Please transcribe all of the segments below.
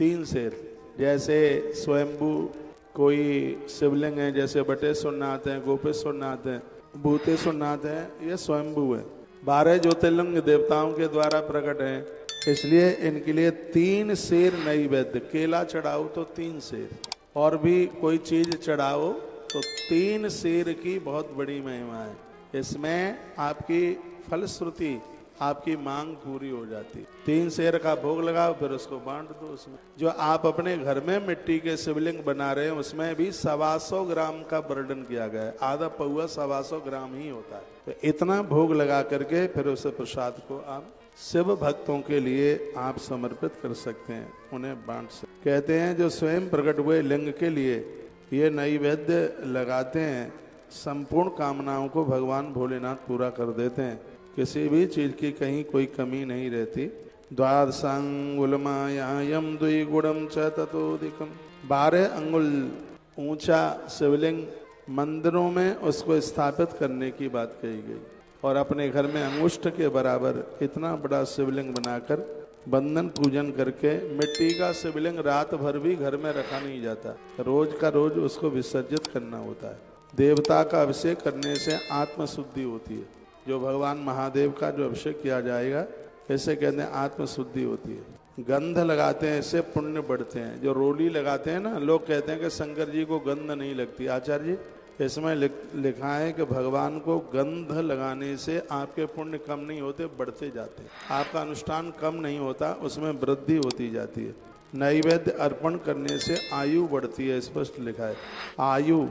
3 शेर। जैसे स्वयंभू कोई शिवलिंग है, जैसे बटेश्वर नाथ है, गोपेश्वर नाथ है, भूतेश्वर नाथ है, ये स्वयंभू है। 12 ज्योतिर्लिंग देवताओं के द्वारा प्रकट है, इसलिए इनके लिए 3 शेर नैवेद्य। केला चढ़ाओ तो 3 शेर, और भी कोई चीज चढ़ाओ तो 3 शेर की बहुत बड़ी महिमा है। इसमें आपकी फलश्रुति, आपकी मांग पूरी हो जाती। 3 शेर का भोग लगाओ, फिर उसको बांट दो। उसमें जो आप अपने घर में मिट्टी के शिवलिंग बना रहे हैं, उसमें भी 125 ग्राम का वर्णन किया गया है। आधा पौआ 125 ग्राम ही होता है। तो इतना भोग लगा करके फिर उस प्रसाद को आप शिव भक्तों के लिए आप समर्पित कर सकते हैं, उन्हें बांट सकते। कहते हैं जो स्वयं प्रकट हुए लिंग के लिए ये नैवेद्य लगाते हैं, संपूर्ण कामनाओं को भगवान भोलेनाथ पूरा कर देते हैं। किसी भी चीज की कहीं कोई कमी नहीं रहती। द्वादशांगुलमायायम द्विगुणम च ततोधिकम। 12 अंगुल ऊंचा शिवलिंग मंदिरों में उसको स्थापित करने की बात कही गई, और अपने घर में अंगुष्ठ के बराबर इतना बड़ा शिवलिंग बनाकर बंधन पूजन करके, मिट्टी का शिवलिंग रात भर भी घर में रखा नहीं जाता, रोज का रोज उसको विसर्जित करना होता है। देवता का अभिषेक करने से आत्मशुद्धि होती है। जो भगवान महादेव का जो अभिषेक किया जाएगा, ऐसे कहते हैं आत्मशुद्धि होती है। गंध लगाते हैं, इससे पुण्य बढ़ते हैं। जो रोली लगाते हैं ना, लोग कहते हैं कि शंकर जी को गंध नहीं लगती। आचार्य जी, इसमें लिखा है कि भगवान को गंध लगाने से आपके पुण्य कम नहीं होते, बढ़ते जाते। आपका अनुष्ठान कम नहीं होता, उसमें वृद्धि होती जाती है। नैवेद्य अर्पण करने से आयु बढ़ती है, स्पष्ट लिखा है। आयु,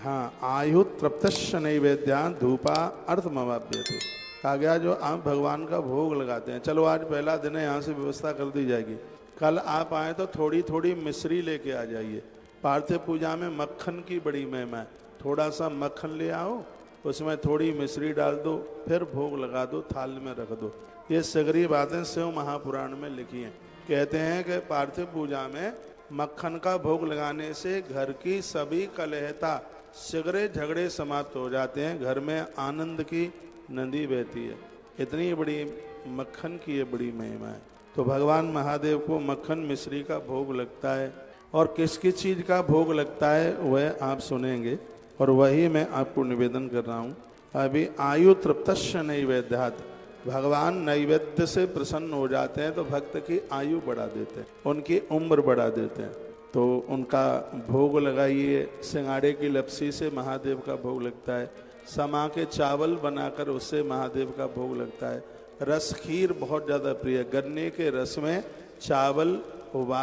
हाँ, आयु तृप्तश्च नैवेद्या धूपा अर्थमवाप्यते। कहा गया जो आप भगवान का भोग लगाते हैं, चलो आज पहला दिन है, यहाँ से व्यवस्था कर दी जाएगी। कल आप आए तो थोड़ी थोड़ी मिश्री लेके आ जाइए। पार्थिव पूजा में मक्खन की बड़ी महिमा है। थोड़ा सा मक्खन ले आओ, उसमें थोड़ी मिश्री डाल दो, फिर भोग लगा दो, थाल में रख दो। ये सगरी बातें शिव महापुराण में लिखी हैं। कहते हैं कि पार्थिव पूजा में मक्खन का भोग लगाने से घर की सभी कलहता, झगड़े झगड़े समाप्त हो जाते हैं, घर में आनंद की नदी बहती है। इतनी बड़ी मक्खन की ये बड़ी महिमा है। तो भगवान महादेव को मक्खन मिश्री का भोग लगता है, और किस किस चीज का भोग लगता है वह आप सुनेंगे, और वही मैं आपको निवेदन कर रहा हूँ। अभी आयु तृप्तश्च नैवेद्यात्, भगवान नैवेद्य से प्रसन्न हो जाते हैं तो भक्त की आयु बढ़ा देते हैं, उनकी उम्र बढ़ा देते हैं। तो उनका भोग लगाइए। सिंगाड़े की लपसी से महादेव का भोग लगता है। समा के चावल बनाकर उससे महादेव का भोग लगता है। रस खीर बहुत ज़्यादा प्रिय है। गन्ने के रस में चावल उबाल